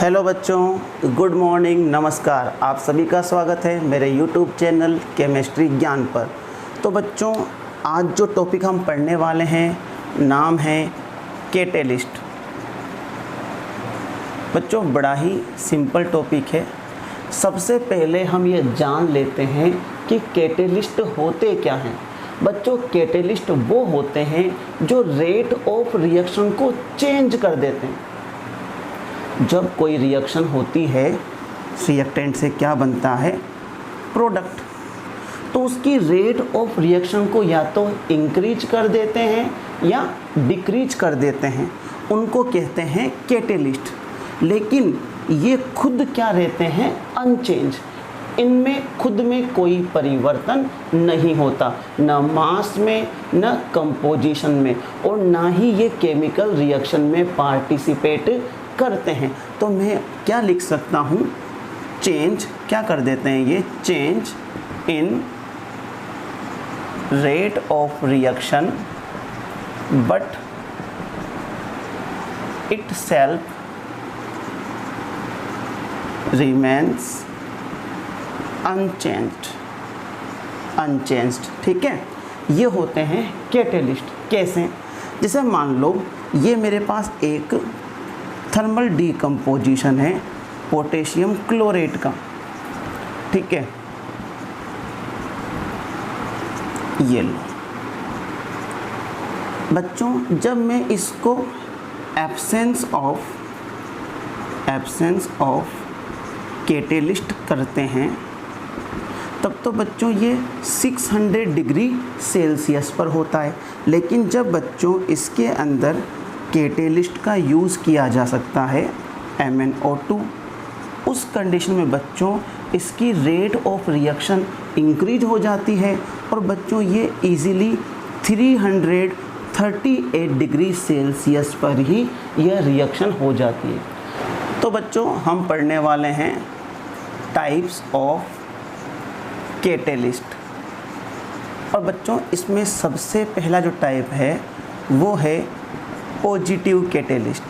Hello बच्चों, good morning, नमस्कार। आप सभी का स्वागत है मेरे यूट्यूब चैनल केमिस्ट्री ज्ञान पर। तो बच्चों, आज जो टॉपिक हम पढ़ने वाले हैं नाम है कैटेलिस्ट। बच्चों, बड़ा ही सिंपल टॉपिक है। सबसे पहले हम ये जान लेते हैं कि कैटेलिस्ट होते क्या हैं। बच्चों, कैटेलिस्ट वो होते हैं जो रेट ऑफ रिएक्शन को चेंज कर देते हैं। जब कोई रिएक्शन होती है, रिएक्टेंट से क्या बनता है? प्रोडक्ट। तो उसकी रेट ऑफ रिएक्शन को या तो इंक्रीज कर देते हैं या डिक्रीज कर देते हैं, उनको कहते हैं कैटेलिस्ट। लेकिन ये खुद क्या रहते हैं? अनचेंज। इनमें खुद में कोई परिवर्तन नहीं होता, न मास में, न कंपोजिशन में, और ना ही ये केमिकल रिएक्शन में पार्टिसिपेट करते हैं। तो मैं क्या लिख सकता हूँ? चेंज क्या कर देते हैं? ये change in rate of reaction but it self remains unchanged. ठीक है, ये होते हैं कैटेलिस्ट। कैसे? जैसे मान लो ये मेरे पास एक थर्मल डीकम्पोजिशन है पोटेशियम क्लोरेट का। ठीक है, ये लो बच्चों, जब मैं इसको एब्सेंस ऑफ कैटेलिस्ट करते हैं तब तो बच्चों ये 600 डिग्री सेल्सियस पर होता है। लेकिन जब बच्चों इसके अंदर कैटेलिस्ट का यूज़ किया जा सकता है MnO2, उस कंडीशन में बच्चों इसकी रेट ऑफ रिएक्शन इंक्रीज हो जाती है और बच्चों ये इजीली 338 डिग्री सेल्सियस पर ही यह रिएक्शन हो जाती है। तो बच्चों, हम पढ़ने वाले हैं टाइप्स ऑफ कैटेलिस्ट। और बच्चों, इसमें सबसे पहला जो टाइप है वो है पॉजिटिव कैटेलिस्ट।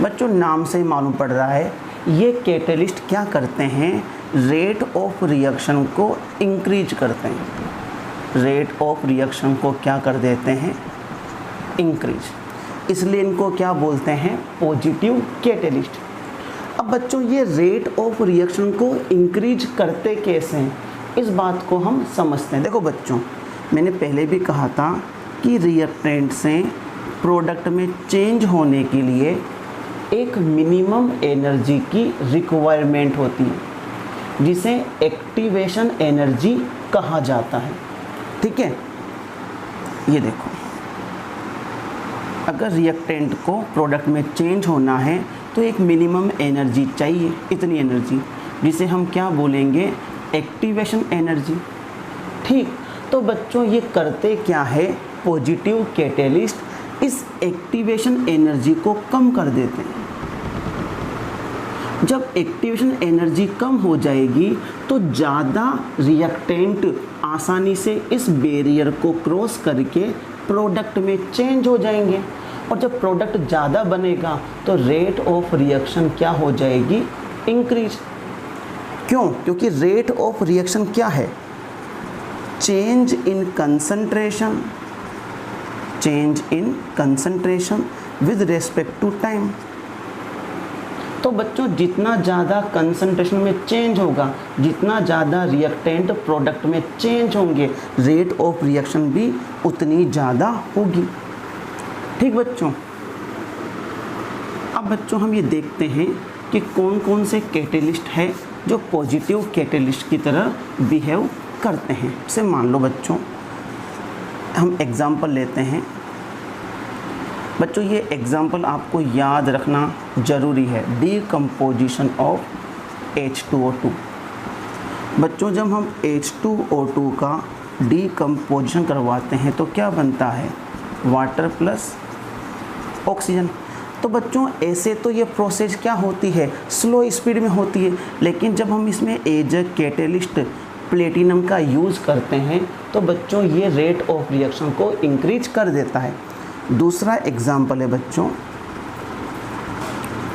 बच्चों, नाम से ही मालूम पड़ रहा है ये कैटेलिस्ट क्या करते हैं? रेट ऑफ रिएक्शन को इंक्रीज करते हैं। रेट ऑफ रिएक्शन को क्या कर देते हैं? इंक्रीज। इसलिए इनको क्या बोलते हैं? Positive catalyst. अब बच्चों, ये रेट ऑफ रिएक्शन को इंक्रीज करते कैसे हैं, इस बात को हम समझते हैं। देखो बच्चों, मैंने पहले भी कहा था कि रिएक्टेंट से प्रोडक्ट में चेंज होने के लिए एक मिनिमम एनर्जी की रिक्वायरमेंट होती है, जिसे एक्टिवेशन एनर्जी कहा जाता है। ठीक है, ये देखो, अगर रिएक्टेंट को प्रोडक्ट में चेंज होना है तो एक मिनिमम एनर्जी चाहिए, इतनी एनर्जी, जिसे हम क्या बोलेंगे? Activation energy. ठीक, तो बच्चों ये करते क्या है? पॉजिटिव कैटेलिस्ट इस एक्टिवेशन एनर्जी को कम कर देते हैं। जब एक्टिवेशन एनर्जी कम हो जाएगी तो ज़्यादा रिएक्टेंट आसानी से इस बैरियर को क्रॉस करके प्रोडक्ट में चेंज हो जाएंगे, और जब प्रोडक्ट ज़्यादा बनेगा तो रेट ऑफ रिएक्शन क्या हो जाएगी? इंक्रीज। क्यों? क्योंकि रेट ऑफ रिएक्शन क्या है? Change in concentration with respect to time. तो बच्चों, जितना ज़्यादा कंसंट्रेशन में चेंज होगा, जितना ज़्यादा रिएक्टेंट प्रोडक्ट में चेंज होंगे, रेट ऑफ रिएक्शन भी उतनी ज़्यादा होगी। ठीक बच्चों, अब बच्चों हम ये देखते हैं कि कौन कौन से कैटेलिस्ट है जो पॉजिटिव कैटेलिस्ट की तरह बिहेव करते हैं। जैसे मान लो बच्चों, हम एग्जाम्पल लेते हैं। बच्चों, ये एग्जाम्पल आपको याद रखना ज़रूरी है। Decomposition of H2O2। बच्चों, जब हम H2O2 का डीकम्पोजिशन करवाते हैं तो क्या बनता है? Water plus oxygen. तो बच्चों, ऐसे तो ये प्रोसेस क्या होती है? स्लो स्पीड में होती है। लेकिन जब हम इसमें एज ए कैटेलिस्ट प्लेटिनम का यूज़ करते हैं तो बच्चों ये रेट ऑफ रिएक्शन को इंक्रीज कर देता है। दूसरा एग्जाम्पल है बच्चों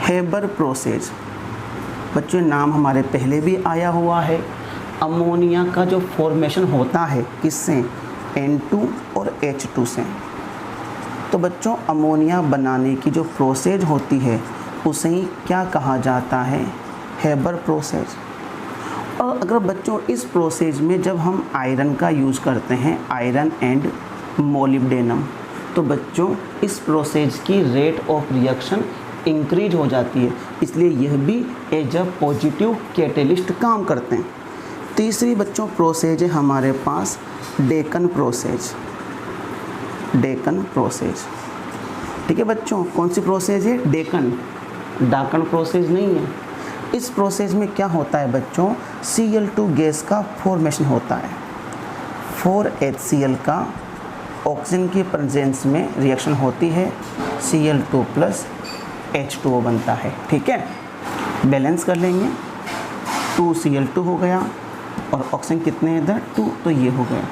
हेबर प्रोसेस। बच्चों नाम हमारे पहले भी आया हुआ है। अमोनिया का जो फॉर्मेशन होता है किससे, N2 और H2 से। तो बच्चों अमोनिया बनाने की जो प्रोसेस होती है उसे ही क्या कहा जाता है, हेबर प्रोसेस। और अगर बच्चों इस प्रोसेस में जब हम आयरन का यूज़ करते हैं, आयरन एंड मोलिब्डेनम, तो बच्चों इस प्रोसेस की रेट ऑफ रिएक्शन इंक्रीज हो जाती है, इसलिए यह भी एज अ पॉजिटिव कैटेलिस्ट काम करते हैं। तीसरी बच्चों प्रोसेस है हमारे पास डेकन प्रोसेस। डेकन प्रोसेस, ठीक है बच्चों, कौन सी प्रोसेस है, डेकन, डाकन प्रोसेस नहीं है। इस प्रोसेस में क्या होता है बच्चों, Cl2 गैस का फॉर्मेशन होता है। 4HCl का ऑक्सीजन की प्रेजेंस में रिएक्शन होती है, Cl2 प्लस H2O बनता है, ठीक है। बैलेंस कर लेंगे, 2Cl2 हो गया और ऑक्सीजन कितने इधर 2, तो ये हो गया,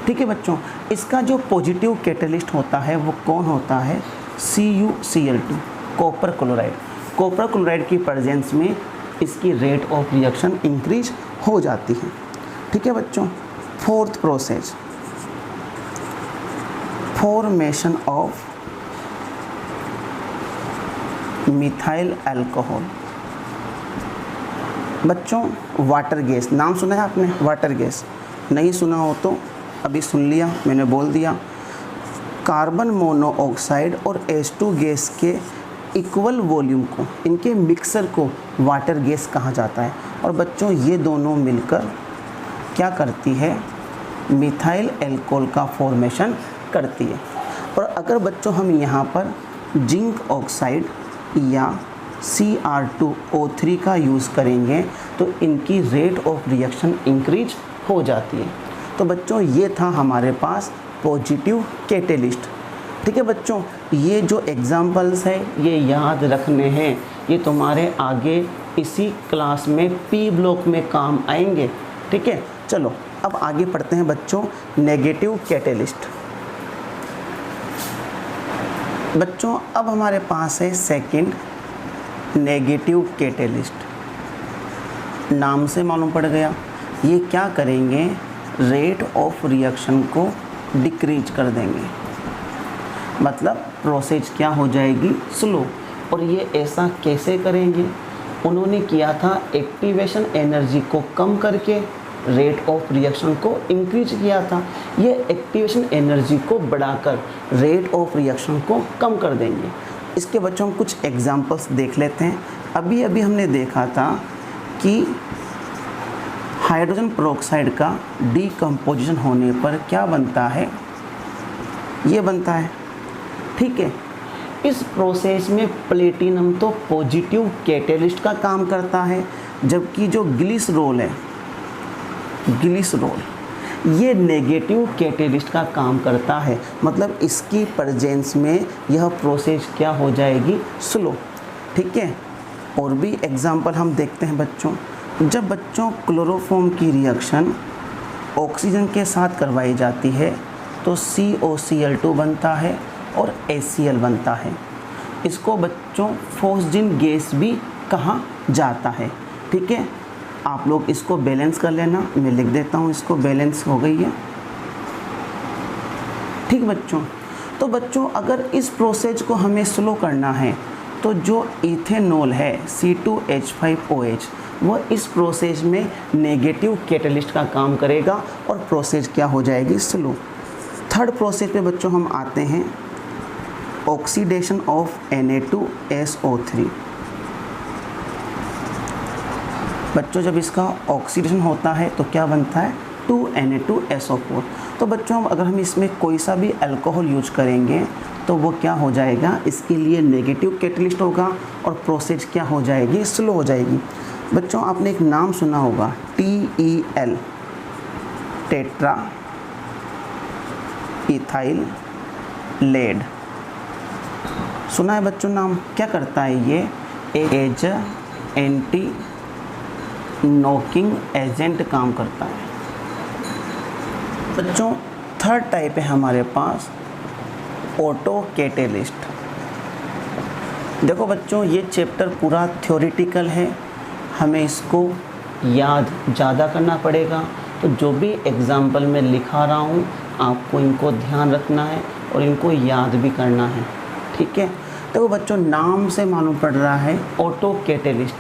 ठीक है बच्चों। इसका जो पॉजिटिव कैटेलिस्ट होता है वो कौन होता है, CuCl2, copper chloride. Copper chloride की प्रेजेंस में इसकी रेट ऑफ रिएक्शन इंक्रीज हो जाती है, ठीक है बच्चों। Fourth process, formation of methyl alcohol. बच्चों वाटर गैस, नाम सुना है आपने, वाटर गैस, नहीं सुना हो तो अभी सुन लिया, मैंने बोल दिया। कार्बन मोनोऑक्साइड और H2 गैस के इक्वल वॉल्यूम को, इनके मिक्सर को वाटर गैस कहा जाता है। और बच्चों ये दोनों मिलकर क्या करती है, मिथाइल अल्कोहल का फॉर्मेशन करती है। और अगर बच्चों हम यहाँ पर जिंक ऑक्साइड या Cr2O3 का यूज़ करेंगे तो इनकी रेट ऑफ रिएक्शन इंक्रीज हो जाती है। तो बच्चों ये था हमारे पास पॉजिटिव कैटेलिस्ट, ठीक है बच्चों। ये जो एग्जाम्पल्स है ये याद रखने हैं, ये तुम्हारे आगे इसी क्लास में P ब्लॉक में काम आएंगे, ठीक है। चलो अब आगे पढ़ते हैं बच्चों नेगेटिव कैटेलिस्ट। बच्चों अब हमारे पास है सेकंड नेगेटिव कैटेलिस्ट। नाम से मालूम पड़ गया, ये क्या करेंगे, रेट ऑफ रिएक्शन को डिक्रीज कर देंगे, मतलब प्रोसेस क्या हो जाएगी, स्लो। और ये ऐसा कैसे करेंगे, उन्होंने किया था एक्टिवेशन एनर्जी को कम करके रेट ऑफ रिएक्शन को इंक्रीज किया था। ये एक्टिवेशन एनर्जी को बढ़ाकर रेट ऑफ रिएक्शन को कम कर देंगे। इसके बच्चों हम कुछ एग्जांपल्स देख लेते हैं। अभी अभी हमने देखा था कि हाइड्रोजन पेरोक्साइड का डीकम्पोजिशन होने पर क्या बनता है, ये बनता है, ठीक है। इस प्रोसेस में प्लेटिनम तो पॉजिटिव कैटेलिस्ट का काम करता है, जबकि जो ग्लिसरॉल है, ग्लिसरॉल ये नेगेटिव कैटेलिस्ट का काम करता है, मतलब इसकी प्रेजेंस में यह प्रोसेस क्या हो जाएगी, स्लो, ठीक है। और भी एग्जांपल हम देखते हैं बच्चों। जब बच्चों क्लोरोफॉर्म की रिएक्शन ऑक्सीजन के साथ करवाई जाती है तो COCl2 बनता है और HCl बनता है। इसको बच्चों फॉस्जिन गैस भी कहा जाता है, ठीक है। आप लोग इसको बैलेंस कर लेना, मैं लिख देता हूँ इसको, बैलेंस हो गई है, ठीक बच्चों। तो बच्चों अगर इस प्रोसेस को हमें स्लो करना है तो जो इथेनॉल है C2H5OH वो इस प्रोसेस में नेगेटिव कैटेलिस्ट का काम करेगा और प्रोसेस क्या हो जाएगी, स्लो। थर्ड प्रोसेस पे बच्चों हम आते हैं ऑक्सीडेशन ऑफ Na2SO3। बच्चों जब इसका ऑक्सीडेशन होता है तो क्या बनता है, 2Na2SO4। तो बच्चों अगर हम इसमें कोई सा भी अल्कोहल यूज करेंगे तो वो क्या हो जाएगा, इसके लिए नेगेटिव कैटेलिस्ट होगा और प्रोसेस क्या हो जाएगी, स्लो हो जाएगी। बच्चों आपने एक नाम सुना होगा TEL, टेट्रा इथाइल लेड, सुना है बच्चों नाम। क्या करता है ये, एज एंटी नॉकिंग एजेंट काम करता है। बच्चों थर्ड टाइप है हमारे पास ऑटो कैटेलिस्ट। देखो बच्चों, ये चैप्टर पूरा थ्योरेटिकल है, हमें इसको याद ज़्यादा करना पड़ेगा। तो जो भी एग्जाम्पल में लिखा रहा हूँ आपको इनको ध्यान रखना है और इनको याद भी करना है, ठीक है। तो बच्चों, नाम से मालूम पड़ रहा है ऑटो कैटेलिस्ट।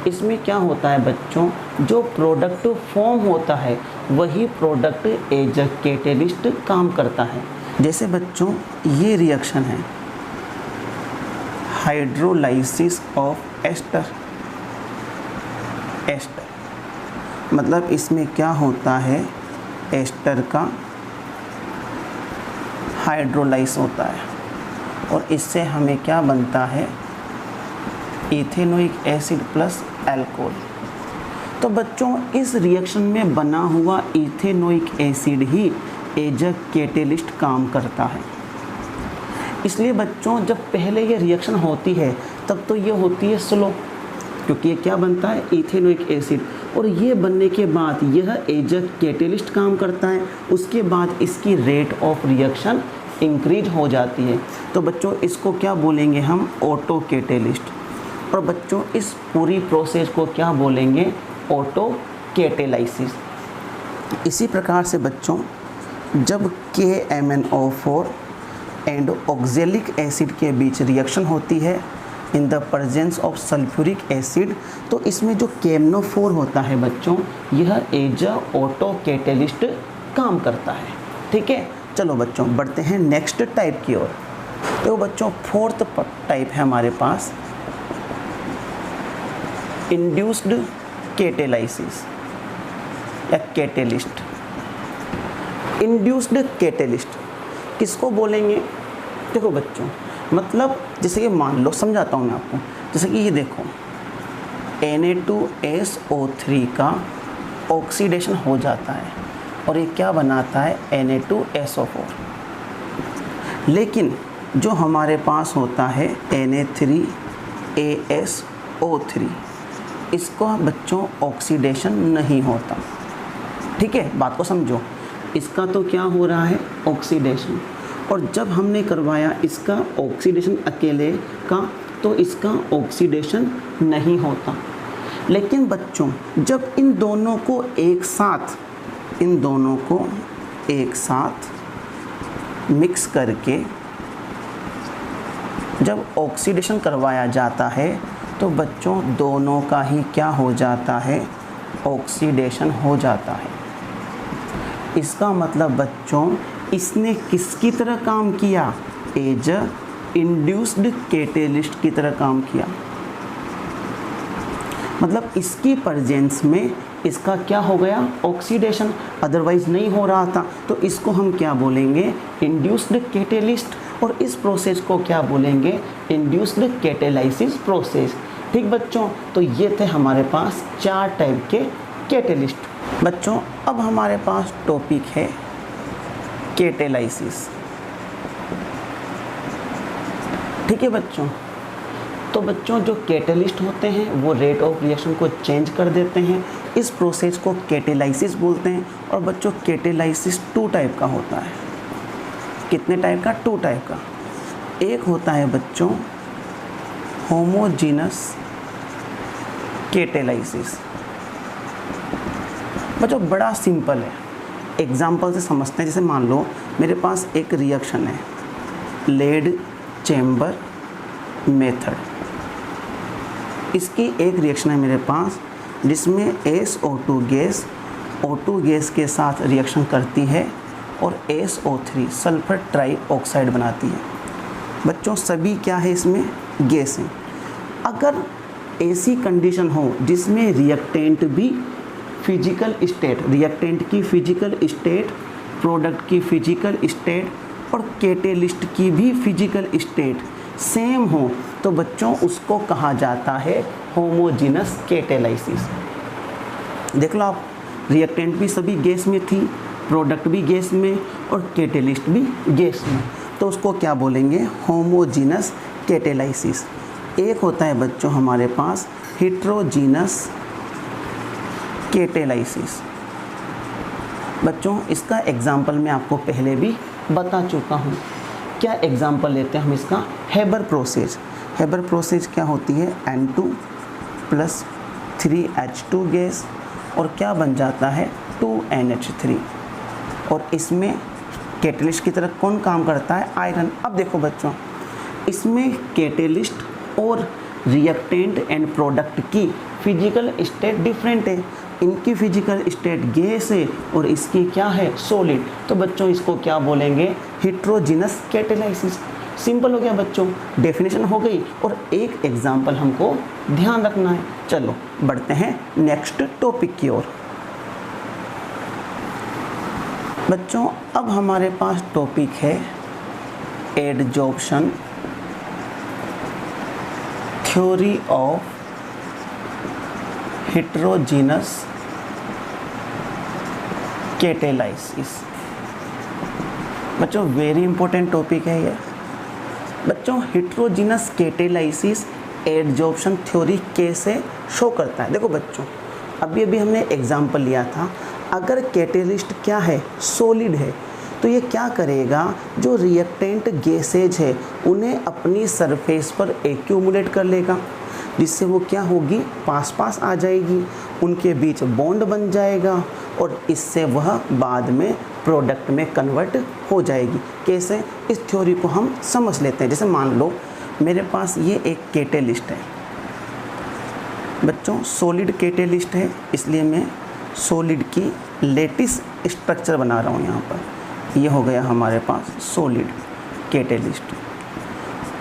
इसमें क्या होता है बच्चों, जो प्रोडक्ट फॉर्म होता है वही प्रोडक्ट एज अ कैटेलिस्ट काम करता है। जैसे बच्चों, ये रिएक्शन है हाइड्रोलाइसिस ऑफ एस्टर। मतलब इसमें क्या होता है, एस्टर का हाइड्रोलाइज होता है और इससे हमें क्या बनता है, इथेनोइक एसिड प्लस अल्कोहल। तो बच्चों, इस रिएक्शन में बना हुआ इथेनोइक एसिड ही एज अ कैटेलिस्ट काम करता है। इसलिए बच्चों, जब पहले ये रिएक्शन होती है तब तो ये होती है स्लो, क्योंकि ये क्या बनता है, इथेनोइक एसिड, और ये बनने के बाद यह एज अ कैटेलिस्ट काम करता है। उसके बाद इसकी रेट ऑफ रिएक्शन इंक्रीज हो जाती है। तो बच्चों, इसको क्या बोलेंगे हम, ऑटो कैटेलिस्ट। और बच्चों, इस पूरी प्रोसेस को क्या बोलेंगे, ऑटो कैटेलाइसिस। इसी प्रकार से बच्चों, जब KMnO4 एंड ऑक्जेलिक एसिड के बीच रिएक्शन होती है in the presence of sulphuric acid, तो इसमें जो KMnO4 होता है बच्चों, यह एज अ ऑटो कैटेलिस्ट काम करता है, ठीक है। चलो बच्चों, बढ़ते हैं नेक्स्ट टाइप की ओर। तो बच्चों, फोर्थ टाइप है हमारे पास इंड्यूस्ड कैटेलाइसिस या कैटेलिस्ट। इंड्यूस्ड कैटेलिस्ट किसको बोलेंगे, देखो बच्चों, मतलब जैसे कि मान लो, समझाता हूँ मैं आपको। जैसे कि ये देखो, Na2SO3 का ऑक्सीडेशन हो जाता है और ये क्या बनाता है, Na2SO4। लेकिन जो हमारे पास होता है Na3ASO3, इसको बच्चों ऑक्सीडेशन नहीं होता, ठीक है। बात को समझो, इसका तो क्या हो रहा है, ऑक्सीडेशन। और जब हमने करवाया इसका ऑक्सीडेशन अकेले का, तो इसका ऑक्सीडेशन नहीं होता। लेकिन बच्चों, जब इन दोनों को एक साथ मिक्स करके जब ऑक्सीडेशन करवाया जाता है, तो बच्चों दोनों का ही क्या हो जाता है, ऑक्सीडेशन हो जाता है। इसका मतलब बच्चों, इसने किसकी तरह काम किया, एज अ इंड्यूस्ड कैटेलिस्ट की तरह काम किया। मतलब इसकी प्रेजेंस में इसका क्या हो गया, ऑक्सीडेशन, अदरवाइज नहीं हो रहा था। तो इसको हम क्या बोलेंगे, इंड्यूस्ड कैटेलिस्ट। और इस प्रोसेस को क्या बोलेंगे, इंड्यूस्ड कैटेलाइसिस प्रोसेस, ठीक बच्चों। तो ये थे हमारे पास 4 टाइप के कैटेलिस्ट। बच्चों, अब हमारे पास टॉपिक है कैटेलाइसिस, ठीक है बच्चों। तो बच्चों, जो कैटेलिस्ट होते हैं वो रेट ऑफ रिएक्शन को चेंज कर देते हैं, इस प्रोसेस को कैटेलाइसिस बोलते हैं। और बच्चों, कैटेलाइसिस 2 टाइप का होता है। कितने टाइप का, 2 टाइप का। एक होता है बच्चों होमोजीनस कैटेलाइसिस। बच्चों, बड़ा सिंपल है, एग्जाम्पल से समझते हैं। जैसे मान लो मेरे पास एक रिएक्शन है, लेड चैम्बर मेथड। इसकी एक रिएक्शन है मेरे पास जिसमें SO2 गैस O2 गैस के साथ रिएक्शन करती है और SO3 सल्फर ट्राई ऑक्साइड बनाती है। बच्चों, सभी क्या है, इसमें गैस है। अगर ऐसी कंडीशन हो जिसमें रिएक्टेंट भी फिजिकल स्टेट, रिएक्टेंट की फिजिकल स्टेट, प्रोडक्ट की फिजिकल स्टेट और कैटेलिस्ट की भी फिजिकल स्टेट सेम हो, तो बच्चों उसको कहा जाता है होमोजीनस कैटेलाइसिस। देख लो आप, रिएक्टेंट भी सभी गैस में थी, प्रोडक्ट भी गैस में और कैटेलिस्ट भी गैस में, तो उसको क्या बोलेंगे, होमोजीनस कैटेलाइसिस। एक होता है बच्चों हमारे पास हेट्रोजीनस कैटेलाइसिस। बच्चों, इसका एग्जाम्पल मैं आपको पहले भी बता चुका हूँ। क्या एग्जाम्पल लेते हैं हम इसका? Haber process. हेबर प्रोसेस क्या होती है? N2 प्लस 3H2 गैस और क्या बन जाता है? 2NH3। और इसमें कैटलिस्ट की तरह कौन काम करता है? आयरन। अब देखो बच्चों, इसमें कैटलिस्ट और रिएक्टेंट एंड प्रोडक्ट की फिजिकल स्टेट डिफरेंट है। इनकी फिजिकल स्टेट गैस है और इसकी क्या है? सॉलिड। तो बच्चों इसको क्या बोलेंगे? Heterogeneous catalysis. सिंपल हो गया बच्चों, डेफिनेशन हो गई और एक एग्जाम्पल हमको ध्यान रखना है। चलो बढ़ते हैं नेक्स्ट टॉपिक की ओर। बच्चों अब हमारे पास टॉपिक है adsorption theory of heterogeneous catalysis. बच्चों वेरी इंपॉर्टेंट टॉपिक है ये। बच्चों हेटेरोजेनस कैटालिसिस एडजॉर्प्शन थ्योरी कैसे शो करता है? देखो बच्चों, अभी हमने एग्जाम्पल लिया था, अगर कैटेलिस्ट क्या है? सॉलिड है, तो ये क्या करेगा? जो रिएक्टेंट गैसेज है उन्हें अपनी सरफेस पर एक्यूमुलेट कर लेगा, जिससे वो क्या होगी? पास पास आ जाएगी, उनके बीच बॉन्ड बन जाएगा और इससे वह बाद में प्रोडक्ट में कन्वर्ट हो जाएगी। कैसे? इस थ्योरी को हम समझ लेते हैं। जैसे मान लो मेरे पास ये एक कैटेलिस्ट है बच्चों, सॉलिड कैटेलिस्ट है, इसलिए मैं सॉलिड की लेटिस स्ट्रक्चर बना रहा हूँ यहाँ पर। ये हो गया हमारे पास सॉलिड कैटेलिस्ट।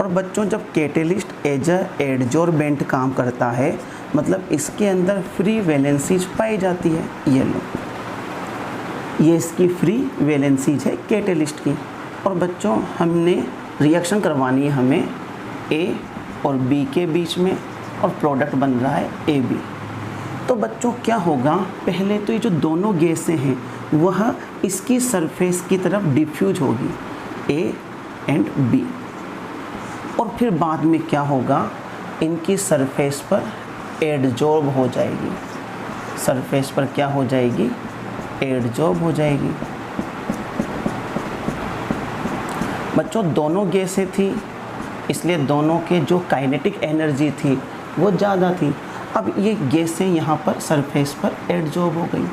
और बच्चों जब कैटेलिस्ट एज एडजॉर्बेंट काम करता है, मतलब इसके अंदर फ्री वैलेंसीज पाई जाती है। ये लो, ये इसकी फ्री वैलेंसीज है कैटेलिस्ट की। और बच्चों हमने रिएक्शन करवानी है हमें A और B के बीच में और प्रोडक्ट बन रहा है AB। तो बच्चों क्या होगा? पहले तो ये जो दोनों गैसें हैं वह इसकी सरफेस की तरफ डिफ्यूज होगी, A एंड B। और फिर बाद में क्या होगा? इनकी सरफेस पर एडजॉर्ब हो जाएगी। सरफेस पर क्या हो जाएगी? एडजॉर्ब हो जाएगी। बच्चों दोनों गैसें थी, इसलिए दोनों के जो काइनेटिक एनर्जी थी वो ज़्यादा थी। अब ये गैसें यहाँ पर सरफेस पर एडजॉर्ब हो गई।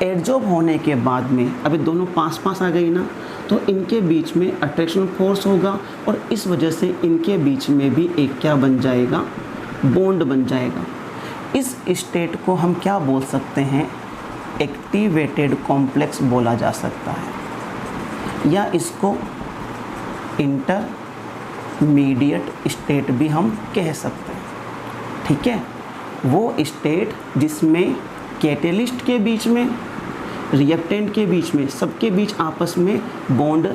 एडजॉर्ब होने के बाद में अभी दोनों पास पास आ गई ना, तो इनके बीच में अट्रैक्शन फोर्स होगा और इस वजह से इनके बीच में भी एक क्या बन जाएगा? बॉन्ड बन जाएगा। इस स्टेट को हम क्या बोल सकते हैं? एक्टिवेटेड कॉम्प्लेक्स बोला जा सकता है, या इसको इंटरमीडिएट स्टेट भी हम कह सकते हैं। ठीक है, वो स्टेट जिसमें कैटेलिस्ट के बीच में, रिएक्टेंट के बीच में, सबके बीच आपस में बॉन्ड,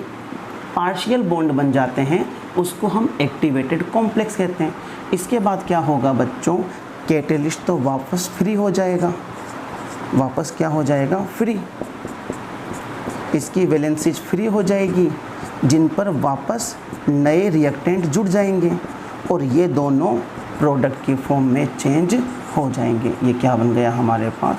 पार्शियल बॉन्ड बन जाते हैं, उसको हम एक्टिवेटेड कॉम्प्लेक्स कहते हैं। इसके बाद क्या होगा बच्चों? कैटेलिस्ट तो वापस फ्री हो जाएगा। वापस क्या हो जाएगा? फ्री। इसकी वैलेंसीज फ्री हो जाएगी, जिन पर वापस नए रिएक्टेंट जुड़ जाएंगे और ये दोनों प्रोडक्ट की फॉर्म में चेंज हो जाएंगे। ये क्या बन गया हमारे पास?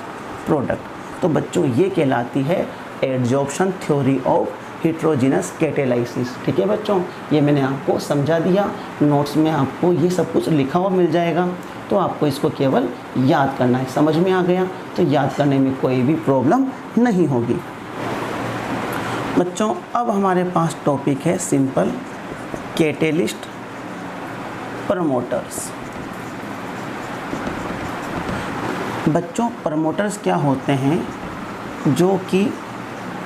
प्रोडक्ट। तो बच्चों ये कहलाती है adsorption theory of heterogeneous catalysis. ठीक है बच्चों, ये मैंने आपको समझा दिया। नोट्स में आपको ये सब कुछ लिखा हुआ मिल जाएगा, तो आपको इसको केवल याद करना है। समझ में आ गया तो याद करने में कोई भी प्रॉब्लम नहीं होगी। बच्चों अब हमारे पास टॉपिक है सिंपल कैटेलिस्ट प्रमोटर्स। बच्चों प्रमोटर्स क्या होते हैं? जो कि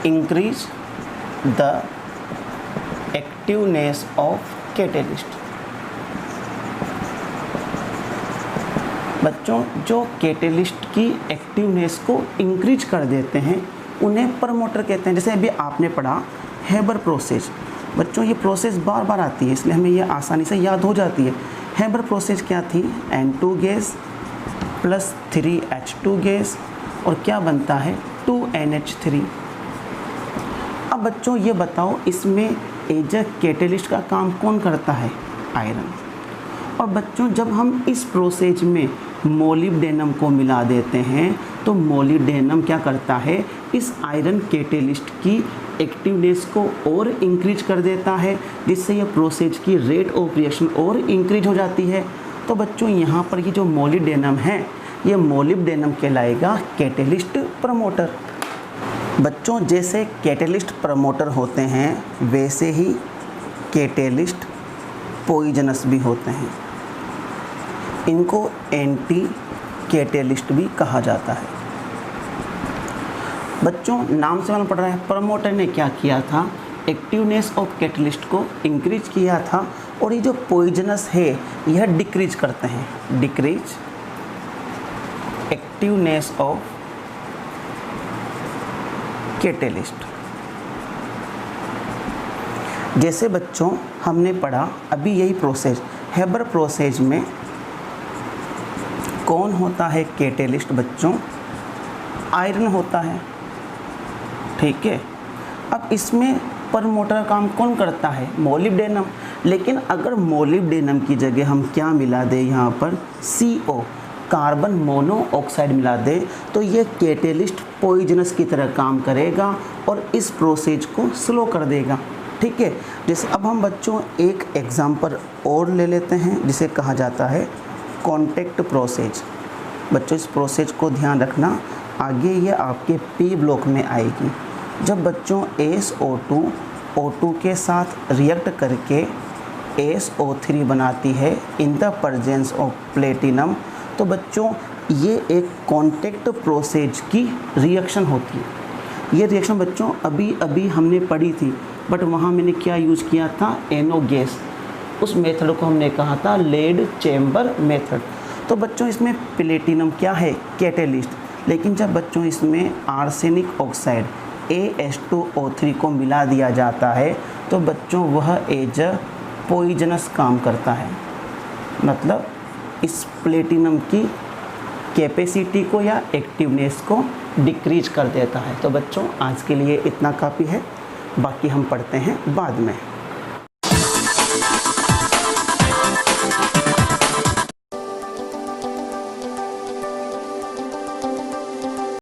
increase the activeness of catalyst. बच्चों जो कैटेलिस्ट की एक्टिवनेस को इंक्रीज कर देते हैं उन्हें प्रमोटर कहते हैं। जैसे अभी आपने पढ़ा हेबर प्रोसेस। बच्चों ये प्रोसेस बार बार आती है, इसलिए हमें ये आसानी से याद हो जाती है। हेबर प्रोसेस क्या थी? N2 gas plus 3H2 gas और क्या बनता है? 2NH3। अब बच्चों ये बताओ इसमें एज अ कैटेलिस्ट का काम कौन करता है? आयरन। और बच्चों जब हम इस प्रोसेस में मोलिब्डेनम को मिला देते हैं तो मोलिब्डेनम क्या करता है, इस आयरन कैटेलिस्ट की एक्टिवनेस को और इंक्रीज कर देता है, जिससे ये प्रोसेस की रेट ऑफ रिएक्शन और इंक्रीज हो जाती है। तो बच्चों यहाँ पर ये जो मोलिब्डेनम है, ये मोलिब्डेनम कहलाएगा कैटेलिस्ट प्रमोटर। बच्चों जैसे कैटेलिस्ट प्रमोटर होते हैं वैसे ही कैटेलिस्ट पॉइजनस भी होते हैं। इनको एंटी कैटेलिस्ट भी कहा जाता है। बच्चों नाम से मालूम पड़ रहा है प्रमोटर ने क्या किया था, एक्टिवनेस ऑफ कैटेलिस्ट को इंक्रीज किया था, और ये जो पॉइजनस है यह डिक्रीज करते हैं, डिक्रीज एक्टिवनेस ऑफ कैटेलिस्ट। जैसे बच्चों हमने पढ़ा अभी यही प्रोसेस, हेबर प्रोसेस में कौन होता है कैटेलिस्ट बच्चों, आयरन होता है, ठीक है। अब इसमें प्रमोटर काम कौन करता है, मोलिब्डेनम। लेकिन अगर मोलिब्डेनम की जगह हम क्या मिला दें यहाँ पर, CO कार्बन मोनोऑक्साइड मिला दे, तो ये कैटेलिस्ट पॉइजनस की तरह काम करेगा और इस प्रोसेस को स्लो कर देगा, ठीक है। जैसे अब हम बच्चों एक एग्जांपल और ले लेते हैं जिसे कहा जाता है कॉन्टैक्ट प्रोसेस। बच्चों इस प्रोसेस को ध्यान रखना, आगे ये आपके P ब्लॉक में आएगी। जब बच्चों SO2 O2 के साथ रिएक्ट करके SO3 बनाती है in the presence of platinum, तो बच्चों ये एक कॉन्टैक्ट प्रोसेस की रिएक्शन होती है। ये रिएक्शन बच्चों अभी अभी हमने पढ़ी थी, बट वहाँ मैंने क्या यूज़ किया था, NO गैस। उस मेथड को हमने कहा था लेड चैम्बर मेथड। तो बच्चों इसमें प्लेटिनम क्या है, कैटेलिस्ट, लेकिन जब बच्चों इसमें आर्सेनिक ऑक्साइड AS2O3 को मिला दिया जाता है तो बच्चों वह एज पॉइजनस काम करता है, मतलब इस प्लेटिनम की कैपेसिटी को या एक्टिवनेस को डिक्रीज कर देता है। तो बच्चों आज के लिए इतना काफ़ी है, बाकी हम पढ़ते हैं बाद में।